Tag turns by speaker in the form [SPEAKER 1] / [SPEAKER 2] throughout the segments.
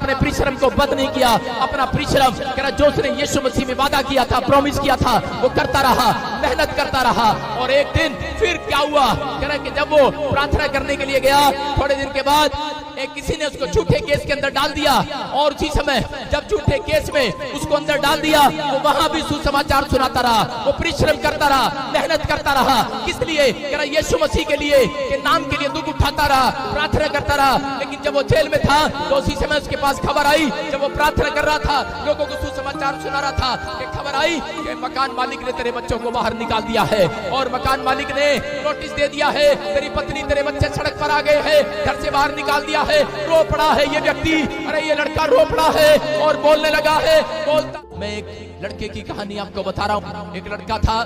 [SPEAKER 1] अपने परिश्रम को बंद नहीं किया, अपना परिश्रम कह रहा जो उसने यीशु मसीह में वादा किया था, प्रॉमिस किया था, वो करता रहा, मेहनत करता रहा। और एक दिन फिर क्या हुआ, कह रहा कि जब वो प्रार्थना करने के लिए गया, थोड़े दिन के बाद एक किसी ने उसको झूठे केस के अंदर डाल दिया, और उसी समय जब झूठे केस में उसको अंदर डाल दिया, वो वहां भी सुसमाचार सुनाता रहा, वो परिश्रम करता रहा, मेहनत करता रहा। किस लिए, कह रहा यीशु मसीह के लिए, के नाम के लिए दुख उठाता रहा, प्रार्थना करता रहा। लेकिन जब वो जेल में था तो उसी समय उसके पास खबर आई, जब वो प्रार्थना कर रहा था, लोगों को सुसमाचार सुना रहा था, कि खबर आई कि मकान मालिक ने तेरे बच्चों को बाहर निकाल दिया है, और मकान मालिक ने नोटिस दे दिया है, तेरी पत्नी तेरे बच्चे सड़क पर आ गए हैं, घर से बाहर निकाल दिया है। रो पड़ा है ये व्यक्ति, अरे ये लड़का रो पड़ा है और बोलने लगा है, बोलता। मैं एक लड़के की कहानी आपको बता रहा हूं। एक लड़का था,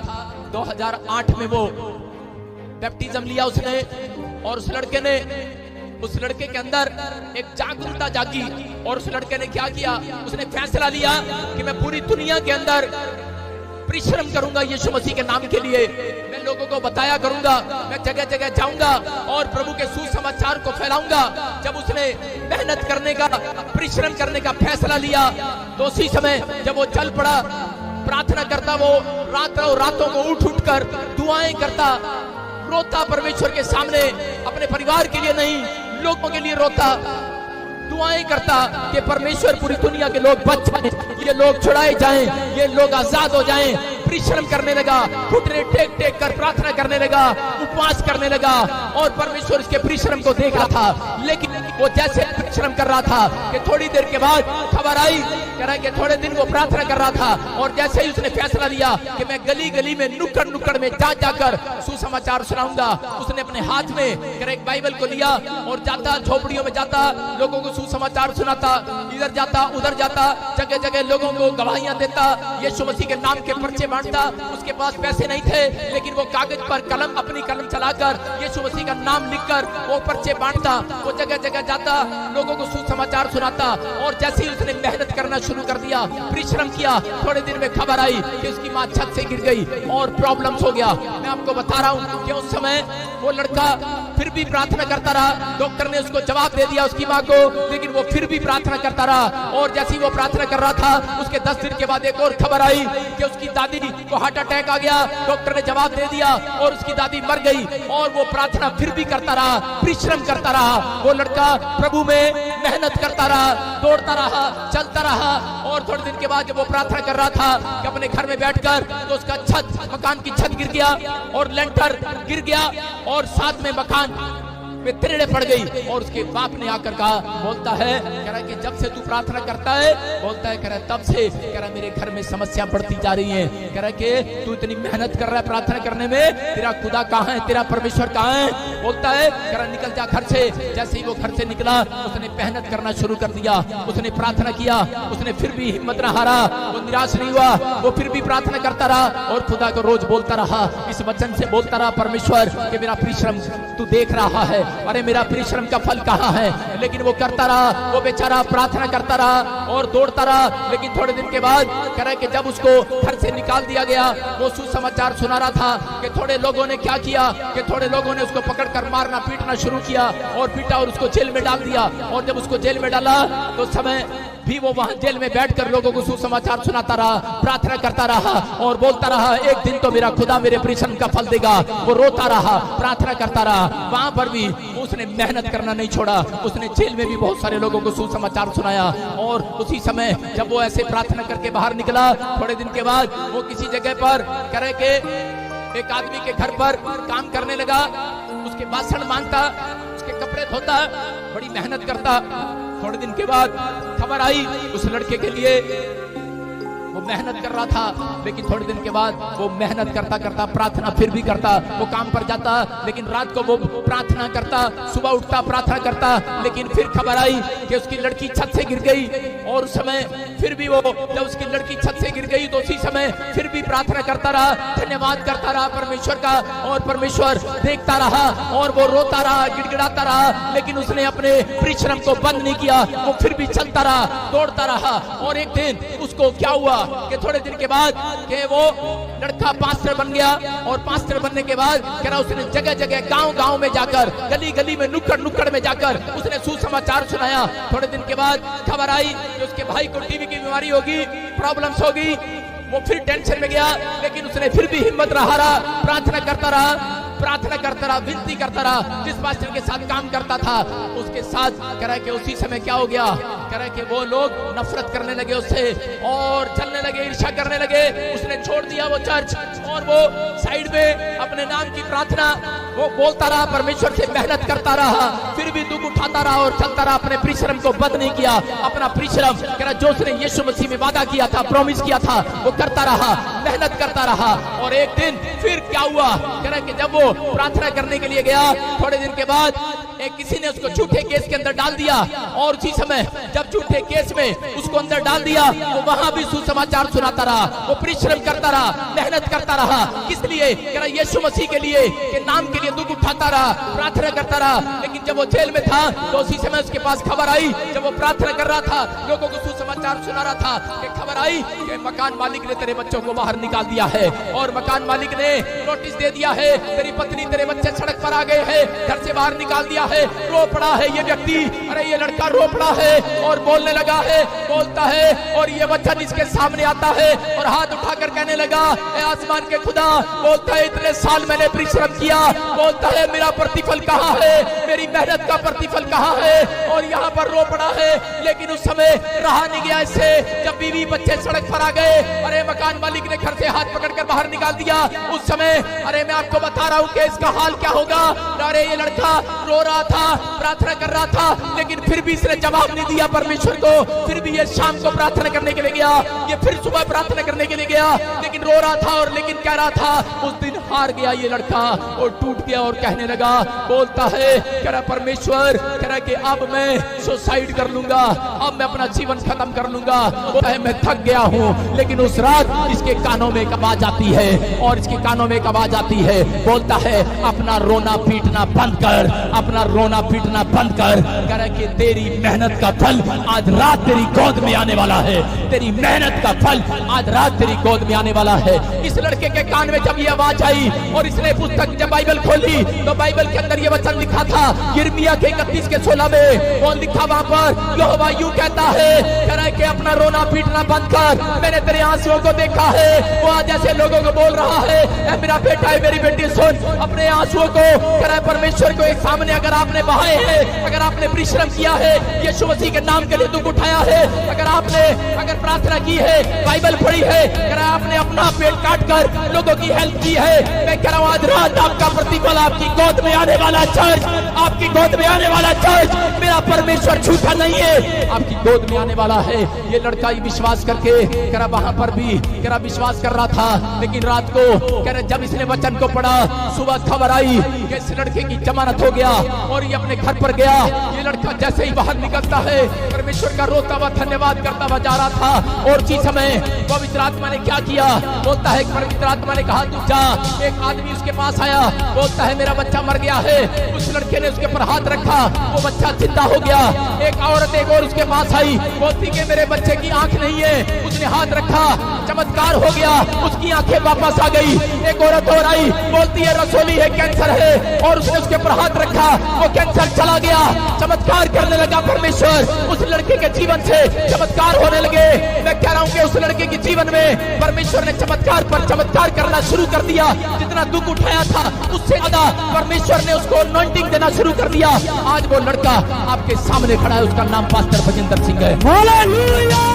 [SPEAKER 1] 2008 में वो बैप्टिज्म लिया उसने, और उस लड़के के अंदर एक जागरूकता जागी, और उस लड़के ने क्या किया, उसने फैसला लिया कि मैं पूरी दुनिया के अंदर परिश्रम करूंगा यीशु मसीह के नाम के लिए, मैं लोगों को बताया करूंगा, मैं जगह जगह जाऊंगा और प्रभु के सुसमाचार को फैलाऊंगा। जब उसने मेहनत करने का, परिश्रम करने का फैसला लिया, तो उसी समय जब वो चल पड़ा, प्रार्थना करता, वो रातों को उठ कर दुआएं करता, रोता परमेश्वर के सामने, अपने परिवार के लिए नहीं, लोगों के लिए रोता, दुआएं करता कि परमेश्वर पूरी दुनिया के लोग बच जाएं, ये लोग छुड़ाए जाएं, ये लोग आजाद हो जाएं। परिश्रम करने लगा, घुटने टेक टेक कर प्रार्थना करने लगा, उपवास करने लगा, और परमेश्वर इसके परिश्रम को देख रहा था। लेकिन वो जैसे परिश्रम कर रहा था कि थोड़ी देर के बाद खबर आई, कह रहा है कि थोड़े दिन वो प्रार्थना कर रहा था, और जैसे ही उसने फैसला लिया कि मैं गली गली में, नुक्कड़ नुक्कड़ में जा जाकर सुसमाचार सुनाऊंगा, उसने अपने हाथ में कह रहा एक बाइबल को लिया और जाता, झोपड़ियों में जाता, लोगों को सुसमाचार सुनाता, इधर जाता उधर जाता, जगह जगह लोगों को गवाहियां देता, यीशु मसीह के नाम के पर्चे बांटता। उसके पास पैसे नहीं थे, लेकिन वो कागज पर अपनी कलम चलाकर यीशु मसीह का नाम लिखकर वो पर्चे बांटता, वो जगह जगह जाता, लोगों को सुसमाचार सुनाता। और जैसे ही उसने मेहनत करना शुरू कर दिया, परिश्रम किया, थोड़े दिन में खबर आई कि उसकी माँ छत से गिर गई और प्रॉब्लम्स हो गया। मैं आपको बता रहा हूँ कि उस समय वो लड़का फिर भी प्रार्थना करता रहा। डॉक्टर ने उसको जवाब दे दिया उसकी माँ को, लेकिन वो फिर भी प्रार्थना करता रहा। और जैसे ही वो प्रार्थना कर रहा था, उसके 10 दिन के बाद एक और खबर आई कि उसकी दादी को हार्ट अटैक आ गया। डॉक्टर ने जवाब दे दिया और उसकी दादी मर गई। और वो प्रार्थना फिर भी करता रहा, परिश्रम करता रहा। वो लड़का प्रभु में मेहनत करता रहा, दौड़ता रहा, चलता रहा। और थोड़े दिन के बाद जब वो प्रार्थना कर रहा था कि अपने घर में बैठकर, तो उसका मकान की छत गिर गया और लेंटर गिर गया, और साथ में मकान में तिरड़े पड़ गई। और उसके बाप ने आकर कहा, बोलता है, कह रहा है कि जब से तू प्रार्थना करता है, बोलता है, कह रहा है तब से, कह रहा है मेरे घर में समस्या बढ़ती जा रही है। कह रहा है कि तू इतनी मेहनत कर रहा है प्रार्थना करने में, तेरा खुदा कहाँ है, तेरा परमेश्वर कहाँ है? बोलता है, कह रहा निकल जा घर से। जैसे ही वो घर से निकला, उसने मेहनत करना शुरू कर दिया, उसने प्रार्थना किया, उसने फिर भी हिम्मत न हारा, वो निराश नहीं हुआ, वो फिर भी प्रार्थना करता रहा और खुदा को रोज बोलता रहा, इस वचन से बोलता रहा, परमेश्वर कि मेरा परिश्रम तू देख रहा है, अरे मेरा परिश्रम का फल कहाँ है? लेकिन वो करता रहा, वो बेचारा प्रार्थना करता रहा और दौड़ता रहा। लेकिन थोड़े दिन के बाद कह रहा है कि जब उसको घर से निकाल दिया गया, वो सुसमाचार सुना रहा था कि थोड़े लोगों ने क्या किया, कि थोड़े लोगों ने उसको पकड़कर मारना पीटना शुरू किया और पीटा और उसको जेल में डाल दिया। और जब उसको जेल में डाला, तो समय भी वो वहां जेल में बैठकर लोगों को सुसमाचार सुनाता रहा, प्रार्थना करता रहा और बोलता रहा, एक दिन तो मेरा खुदा मेरे परिश्रम का फल देगा। वो रोता रहा, प्रार्थना करता रहा। वहां पर भी उसने मेहनत करना नहीं छोड़ा, उसने जेल में भी बहुत सारे लोगों को सुसमाचार सुनाया। और उसी समय जब वो ऐसे प्रार्थना करके बाहर निकला, थोड़े दिन के बाद वो किसी जगह पर कह रहे कि एक आदमी के घर पर काम करने लगा, उसके बासन मांगता, उसके कपड़े धोता, बड़ी मेहनत करता। थोड़े दिन के बाद खबर आई उस लड़के के लिए, वो मेहनत कर रहा था, लेकिन थोड़े दिन के बाद वो मेहनत करता करता प्रार्थना फिर भी करता, वो काम पर जाता, लेकिन रात को वो प्रार्थना करता, सुबह उठता प्रार्थना करता। लेकिन फिर खबर आई कि उसकी लड़की छत से गिर गई। और उस समय फिर भी वो, जब उसकी लड़की छत से गिर गई, तो उसी समय फिर भी प्रार्थना करता रहा, धन्यवाद करता रहा परमेश्वर का, और परमेश्वर देखता रहा और वो रोता रहा, गिड़गिड़ाता रहा। लेकिन उसने अपने परिश्रम को बंद नहीं किया, वो फिर भी चलता रहा, दौड़ता रहा। और एक दिन उसको क्या हुआ, कि थोड़े दिन के बाद कि वो लड़का पास्टर बन गया और पास्टर बनने के बाद कह रहा उसने जगह जगह गांव गांव में जाकर गली गली में नुक्कड़ नुक्कड़ में जाकर उसने सुसमाचार सुनाया। थोड़े दिन के बाद खबर आई कि उसके भाई को टीबी की बीमारी होगी, प्रॉब्लम्स होगी। वो फिर टेंशन में गया, लेकिन उसने फिर भी हिम्मत रहा, प्रार्थना करता रहा, विनती करता रहा। जिस पास्टर के साथ काम करता था उसके साथ कह रहा है कि उसी समय क्या हो गया, कह रहा है कि वो लोग नफरत करने लगे उससे और चलने लगे, ईर्ष्या करने लगे। उसने छोड़ दिया वो चर्च और वो साइड में अपने नाम की प्रार्थना वो बोलता रहा, परमेश्वर से मेहनत करता रहा, फिर भी दुख उठाता रहा और चलता रहा। अपने परिश्रम को बंद नहीं किया, अपना परिश्रम कह रहा जो उसने यीशु मसीह में वादा किया था, प्रॉमिस किया था, वो करता रहा, मेहनत करता रहा। और एक दिन फिर क्या हुआ, कह रहा कि जब वो प्रार्थना करने के लिए गया, थोड़े दिन के बाद एक किसी ने उसको झूठे केस के अंदर डाल दिया और उसी समय जब झूठे केस में उसको अंदर डाल दिया वो वहां भी सुसमाचार सुनाता रहा, वो परिश्रम करता रहा, मेहनत करता रहा। किस लिए, कह रहा यीशु मसीह के लिए, के नाम के लिए दुख उठाता रहा, प्रार्थना करता रहा। लेकिन जब वो जेल में था तो उसी समय उसके पास खबर आई, जब वो प्रार्थना कर रहा था, लोगों को सुसमाचार सुना रहा था, कि खबर आई कि मकान मालिक ने तेरे बच्चों को बाहर निकाल दिया है और मकान मालिक ने नोटिस दे दिया है, तेरी पत्नी तेरे बच्चे सड़क पर आ गए हैं, घर से बाहर निकाल दिया है। रो पड़ा है ये व्यक्ति, अरे ये लड़का रो पड़ा है और बोलने लगा है, बोलता है और ये वचन इसके सामने आता है और हाथ उठाकर कहने लगा, ए आसमान के खुदा, बोलता है इतने साल मैंने परिश्रम किया, बोलता है मेरा प्रतिफल कहाँ है, मेरी मेहनत का प्रतिफल कहाँ है। और यहाँ पर रो पड़ा है, लेकिन उस समय रहा नहीं गया इससे। जब बीवी बच्चे सड़क पर आ गए, अरे मकान मालिक ने घर से हाथ पकड़कर बाहर निकाल दिया, उस समय अरे मैं आपको बता रहा हूँ कि इसका हाल क्या होगा। अरे ये लड़का रो रहा था, प्रार्थना कर रहा था, लेकिन फिर भी इसने जवाब नहीं दिया परमेश्वर को। फिर भी ये शाम को प्रार्थना करने के लिए गया, ये फिर सुबह प्रार्थना करने के लिए गया, लेकिन रो रहा था और लेकिन कह रहा था, उस दिन हार गया ये लड़का और टूट गया और कहने लगा, बोलता है, कह रहा परमेश्वर, कह रहा कि अब मैं सुसाइड कर लूंगा, अब मैं अपना जीवन खत्म कर लूंगा, बोलता है मैं थक गया हूँ। लेकिन उस रात इसके कानों में एक आवाज आती है और इसके कानों में एक आवाज आती है, बोलता है अपना रोना पीटना बंद कर, अपना रोना पीटना बंद कर, कह रहा कि तेरी मेहनत का फल आज रात तेरी गोद में आने वाला है, तेरी मेहनत का फल आज रात तेरी गोद में आने वाला है। इस लड़के के कान में जब ये आवाज आई और इसने पुस्तक जब बाइबल खोली तो बाइबल के अंदर ये वचन लिखा था, यिर्मयाह के 31 के 16 में कौन लिखा वहां पर, यहोवा यूं कहता है, कह रहा है कि अपना रोना पीटना बंद कर, मैंने तेरे आंसुओं को देखा है। वो आज ऐसे लोगों को बोल रहा है, ऐ मेरा बेटा है, मेरी बेटी सुन, अपने आंसुओं को, कह रहा है परमेश्वर को एक सामने अगर आपने बहाए हैं, अगर आपने परिश्रम किया है, यीशु मसीह के नाम के लिए दुख उठाया है, अगर प्रार्थना की है, बाइबल पढ़ी है, कह रहा आपने अपना पेट काट कर लोगों की हेल्प की है, मैं कह रहा हूं आज रात आपका प्रतिफल आपकी गोद में आने वाला चर्च, आपकी गोद में आने वाला चर्च, मेरा परमेश्वर झूठा नहीं है, आपकी गोद में आने वाला है। ये लड़का ही विश्वास करके कह रहा वहां पर भी कह रहा विश्वास कर रहा था, लेकिन रात को कह रहा जब इसने वचन को पढ़ा, सुबह खबर आई कि इस लड़के की जमानत हो गया और ये अपने घर पर गया। ये लड़का जैसे ही बाहर निकलता है, परमेश्वर का रोता हुआ धन्यवाद करता हुआ जा रहा था और उसी समय पवित्र आत्मा ने क्या किया, बोलता है पवित्र आत्मा ने कहा तू जा। एक आदमी उसके पास आया, बोलता है मेरा बच्चा मर गया है। उस लड़के ने उसके पर हाथ रखा, वो बच्चा जिंदा हो गया। एक औरत एक और उसके पास आई, बोलती कि मेरे बच्चे की आंख नहीं है, उसने हाथ रखा, चमत्कार हो गया, उसकी आंखें वापस आ गई। एक औरत और आई, बोलती है रसोली है, कैंसर है, और उसने उसके पर हाथ रखा, वो कैंसर चला गया। चमत्कार करने लगा परमेश्वर, उस लड़के के जीवन से चमत्कार होने लगे। मैं कह रहा हूं कि उस लड़के के जीवन में परमेश्वर ने चमत्कार पर चमत्कार करना शुरू कर दिया। जितना दुख उठाया था उससे ज्यादा परमेश्वर ने उसको अनॉइंटिंग देना शुरू कर दिया। आज वो लड़का आपके सामने खड़ा है, उसका नाम पास्टर भजिंदर सिंह है। हालेलुया।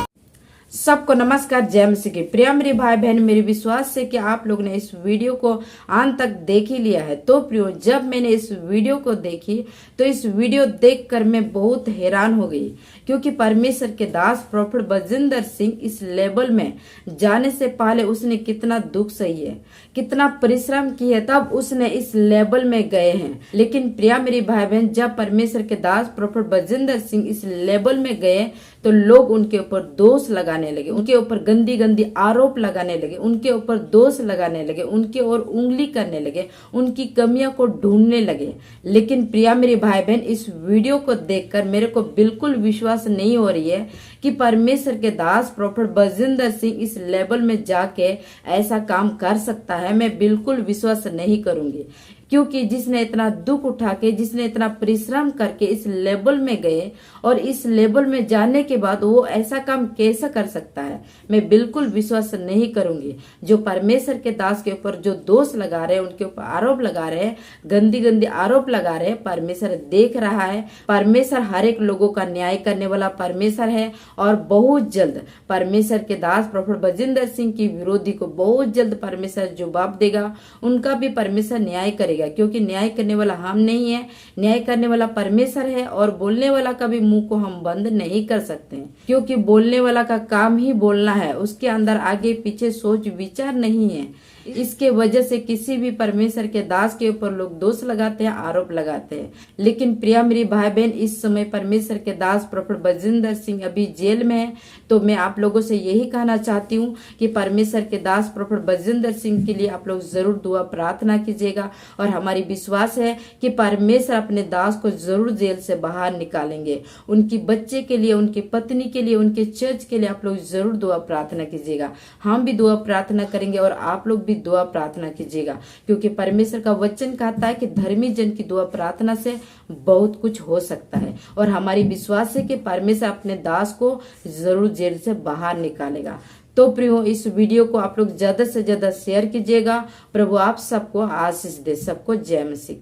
[SPEAKER 2] सबको नमस्कार, जय मसीह की। प्रिय मेरे भाई बहन, मेरे विश्वास से कि आप लोग ने इस वीडियो को अंत तक देख ही लिया है। तो प्रियो, जब मैंने इस वीडियो को देखी तो इस वीडियो देखकर मैं बहुत हैरान हो गई, क्योंकि परमेश्वर के दास प्रोफेट भजिंदर सिंह इस लेवल में जाने से पहले उसने कितना दुख सही है, कितना परिश्रम की है, तब उसने इस लेवल में गए हैं। लेकिन प्रिया मेरी भाई बहन, जब परमेश्वर के दास प्रोफेट भजिंदर सिंह इस लेवल में गए तो लोग उनके ऊपर दोष लगाने लगे, उनके ऊपर गंदी गंदी आरोप लगाने लगे, उनके ऊपर दोष लगाने लगे, उनके ओर उंगली करने लगे, उनकी कमियों को ढूंढने लगे। लेकिन प्रिया मेरे भाई बहन, इस वीडियो को देखकर मेरे को बिल्कुल विश्वास नहीं हो रही है कि परमेश्वर के दास प्रोफेट बलजिंदर सिंह इस लेवल में जाके ऐसा काम कर सकता है। मैं बिल्कुल विश्वास नहीं करूंगी, क्योंकि जिसने इतना दुख उठा के, जिसने इतना परिश्रम करके इस लेवल में गए और इस लेवल में जाने के बाद वो ऐसा काम कैसे कर सकता है, मैं बिल्कुल विश्वास नहीं करूंगी। जो परमेश्वर के दास के ऊपर जो दोष लगा रहे हैं, उनके ऊपर आरोप लगा रहे हैं, गंदी गंदी आरोप लगा रहे हैं, परमेश्वर देख रहा है। परमेश्वर हर एक लोगों का न्याय करने वाला परमेश्वर है और बहुत जल्द परमेश्वर के दास प्रोफेट बलजिंदर सिंह की विरोधी को बहुत जल्द परमेश्वर जवाब देगा, उनका भी परमेश्वर न्याय करेगा। क्योंकि न्याय करने वाला हम नहीं है, न्याय करने वाला परमेश्वर है। और बोलने वाला का भी मुंह को हम बंद नहीं कर सकते हैं, क्योंकि बोलने वाला का काम ही बोलना है, उसके अंदर आगे पीछे सोच विचार नहीं है। इसके वजह से किसी भी परमेश्वर के दास के ऊपर लोग दोष लगाते हैं, आरोप लगाते हैं। लेकिन प्रिया मेरी भाई बहन, इस समय परमेश्वर के दास प्रोफेट बलजिंदर सिंह अभी जेल में है। तो मैं आप लोगों से यही कहना चाहती हूँ कि परमेश्वर के दास प्रोफेट बलजिंदर सिंह के लिए आप लोग जरूर दुआ प्रार्थना कीजिएगा। और हमारी विश्वास है कि परमेश्वर अपने दास को जरूर जेल से बाहर निकालेंगे। उनकी बच्चे के लिए, उनकी पत्नी के लिए, उनके चर्च के लिए आप लोग जरूर दुआ प्रार्थना कीजिएगा। हम भी दुआ प्रार्थना करेंगे और आप लोग भी दुआ प्रार्थना कीजिएगा, क्योंकि परमेश्वर का वचन कहता है कि धर्मी जन की दुआ प्रार्थना से बहुत कुछ हो सकता है। और हमारी विश्वास है कि परमेश्वर अपने दास को जरूर जेल से बाहर निकालेगा। तो प्रियो, इस वीडियो को आप लोग ज्यादा से ज्यादा शेयर कीजिएगा। प्रभु आप सबको आशीष दे। सबको जय मसीह।